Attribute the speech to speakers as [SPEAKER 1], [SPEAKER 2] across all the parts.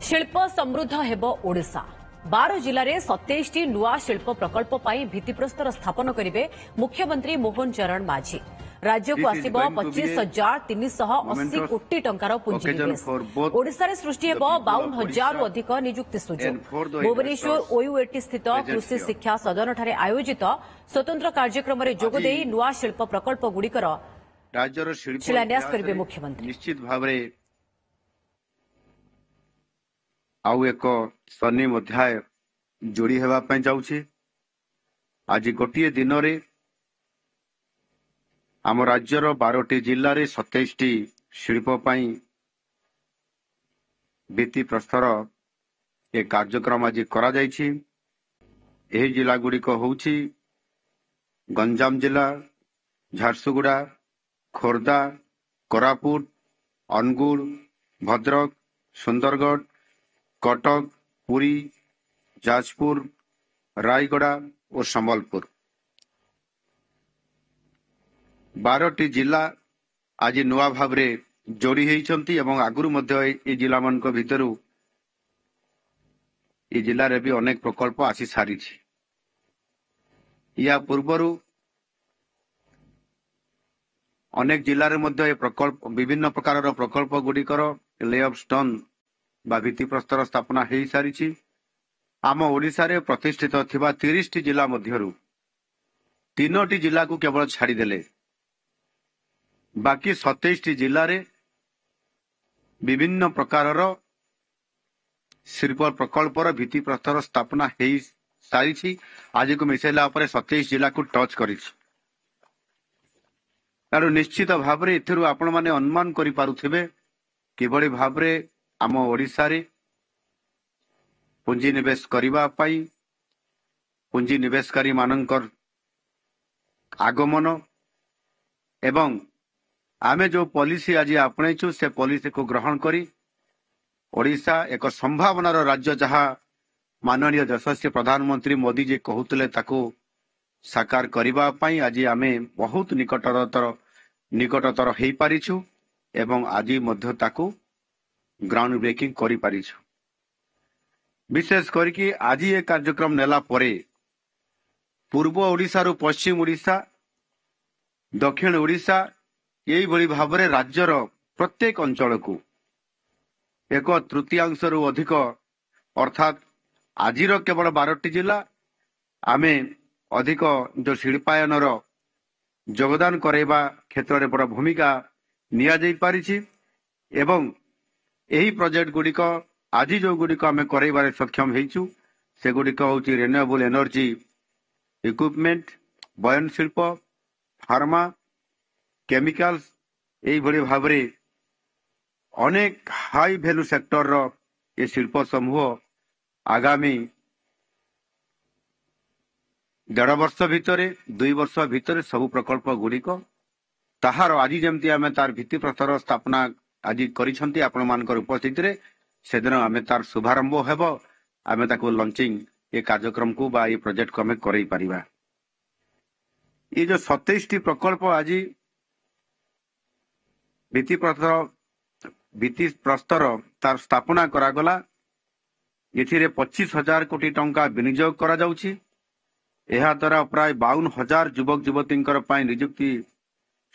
[SPEAKER 1] शिल्प समृद्ध हेब ओडिशा 12 जिले में 27 नुआ शिल्प प्रकल्प भित्तिप्रस्तर स्थापन करेंगे मुख्यमंत्री मोहन चरण माझी। राज्य को आसिब 25,380 कोटी टंकार पुंजीनिवेश। ओडिशा सृष्टि हेब 52,000 अधिक नियुक्ति सुजोग। भुवनेश्वर ओयूएटी स्थित कृषि शिक्षा सदन ठारे आयोजित स्वतंत्र कार्यक्रम में जोगदे नुआ शिल्प प्रकल्प गुड़िकर शिलान्यास करेंगे मुख्यमंत्री।
[SPEAKER 2] निश्चित भाव आउ एक स्वर्णिम अध्याय जोड़ी होगापी जाऊँगी। आज गोटे दिन में आम राज्यर 12टी जिले 27टी शिल्पपाई भित्ति प्रस्तर एक कार्यक्रम आज करा जायछि। एही जिला गुड़िक होउछि गंजाम जिला, झारसुगुड़ा, खोर्धा, कोरापुट, अनुगुल, भद्रक, सुंदरगढ़, कटक, पुरी, जाजपुर, रायगड़ा और संबलपुर 12टी जिला आज नुआ भाव जोड़ी होती। आगुरी मध्य जिला मान भितर ये जिले में भी अनेक प्रकल्प आसी सारी। या पूर्वर अनेक जिले में प्रकल्प विभिन्न प्रकार प्रकल्प गुड़िकर ले ऑफ स्टोन बा भित्ति प्रस्तर स्थापना हो सारी। आम ओडिशा रे प्रतिष्ठित थिबा 30टी जिला मध्यरु 3टी जिला को केवल छाड़ीदेले बाकी 27टी जिले रे विभिन्न प्रकार शिल्प प्रकल्पर भित्ति प्रस्तर स्थापना हो सारी। आज को मिसेला 27 जिला को टच कर निश्चित भाव में एथरू आपण माने अनुमान करि पारुथिबे किभଳି भावरे आम ओडिशा रे पुंजी निवेश करिबा पाई पुंजी निवेशकारी मानकर आगमन एवं आमे जो पॉलिसी आज आपणैछु से पॉलिसी को ग्रहण करी ओडिशा एक संभावनार राज्य जहाँ माननीय यशस्वी प्रधानमंत्री मोदी जी कहूतले ताको साकार करिबा पाई आज आमे बहुत निकटतर हो पारिछु एवं आज मध्य ताको ग्राउंड ब्रेकिंग करि पारिछु। विशेष करके आज ये कार्यक्रम नेला परे पूर्व ओडिशा रु पश्चिम ओडिशा दक्षिण ओडिशा यही भली भाव में राज्यर प्रत्येक अंचल को एक तृतीयांश रु अधिक अर्थात आजिर केवल 12टी जिला आमे अधिक जो शिल्पायन योगदान करैबा क्षेत्र में बड़ भूमिका निया जाई पारिछि एवं यही प्रोजेक्ट गुड़िक आज जो गुड़िक आम कर सक्षम होइछु से गुड़िक होची रिन्यूएबल एनर्जी इक्विपमेंट बयन शिल्प फार्मा केमिकल्स यही भली भाव में अनेक हाई भैल्यू सेक्टर ये शिल्प समूह आगामी 1.5 वर्ष भितर 2 वर्ष भितर सबु प्रकल्प गुड़िक ताहार आज जमती आम तार भित्ति प्रस्तर स्थापना आज करिसंती आपण मानकर उपस्थिति रे सेदिन आमे तार शुभारंभ हेब आमे ताको लॉन्चिंग ये कार्यक्रम को बा ये प्रोजेक्ट को आमे करई परिबा। ये जो 27टी प्रकल्प आज भित्ति प्रस्तर तार स्थापना करागला एथिरे 25,000 कोटी टंका विनियोग करा जाउछि। एहा द्वारा प्राय 52,000 युवक युवतींकर पाई नियुक्ति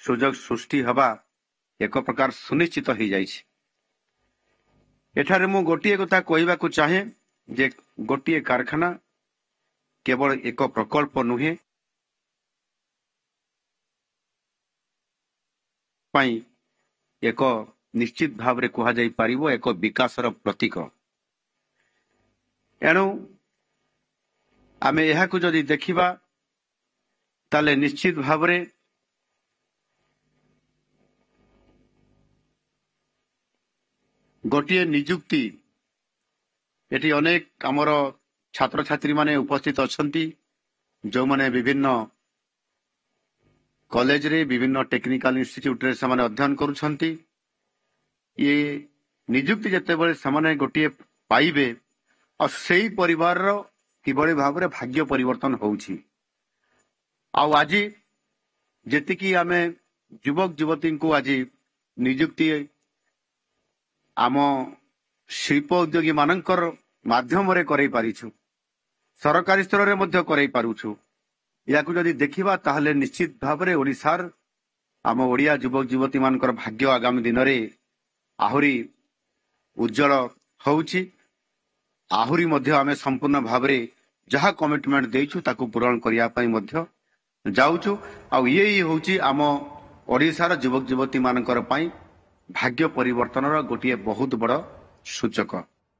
[SPEAKER 2] सुजोग सृष्टि हवा एक प्रकार सुनिश्चित हो जाइछि। एठारे मु गोटिए कथा कहबा को चाहे जे गोटिए कारखाना केवल एक प्रकल्प नुहे पाई एक निश्चित भाव रे कहा जाई पारिबो एक विकासर प्रतीक। एणु आमे एहा को जदि देखिबा ताले निश्चित भाव रे गोटे निजुक्ति एटी अनेक आमर छात्र छात्री माने उपस्थित अछंती जो माने विभिन्न कॉलेज रे विभिन्न टेक्निकल इंस्टीट्यूट रे समाने अध्ययन करुछंती। ये निजुक्ति जते बळे समाने गोटे पाइबे और सेही परिवार रो किभଳି भाबरे भाग्य परिवर्तन होउछि। आउ आज जेतिकी आमे युवक युवती को आज निजुक्ति आम ଶିଳ୍ପ ଉଦ୍ୟୋଗୀ ମାନଙ୍କର ମାଧ୍ୟମରେ କରାଇ ପାରିଛୁ, ସରକାରୀ ସ୍ତରରେ ମଧ୍ୟ କରାଇ ପାରୁଛୁ। ୟାକୁ ଯଦି ଦେଖିବା ତାହେଲେ ନିଶ୍ଚିତ ଭାବରେ ଓଡ଼ିଶାର ଆମ ଓଡ଼ିଆ ଯୁବକ ଯୁବତୀ ମାନଙ୍କର ଭାଗ୍ୟ ଆଗାମୀ ଦିନରେ ଆହୁରି ଉଜ୍ଜଳ ହେଉଛି। ଆହୁରି ମଧ୍ୟ ଆମେ ସମ୍ପୂର୍ଣ୍ଣ ଭାବରେ ଯାହା କମିଟମେଣ୍ଟ ଦେଇଛୁ ତାକୁ ପୂରଣ କରିବା ପାଇଁ ମଧ୍ୟ ଯାଉଛୁ। ଆଉ ଇଏ ହେଉଛି ଆମ ଓଡ଼ିଶାର ଯୁବକ ଯୁବତୀ ମାନଙ୍କର ପାଇଁ ଭାଗ୍ୟ ପରିବର୍ତ୍ତନର ଗୋଟିଏ ବହୁତ ବଡ଼ ସୂଚକ।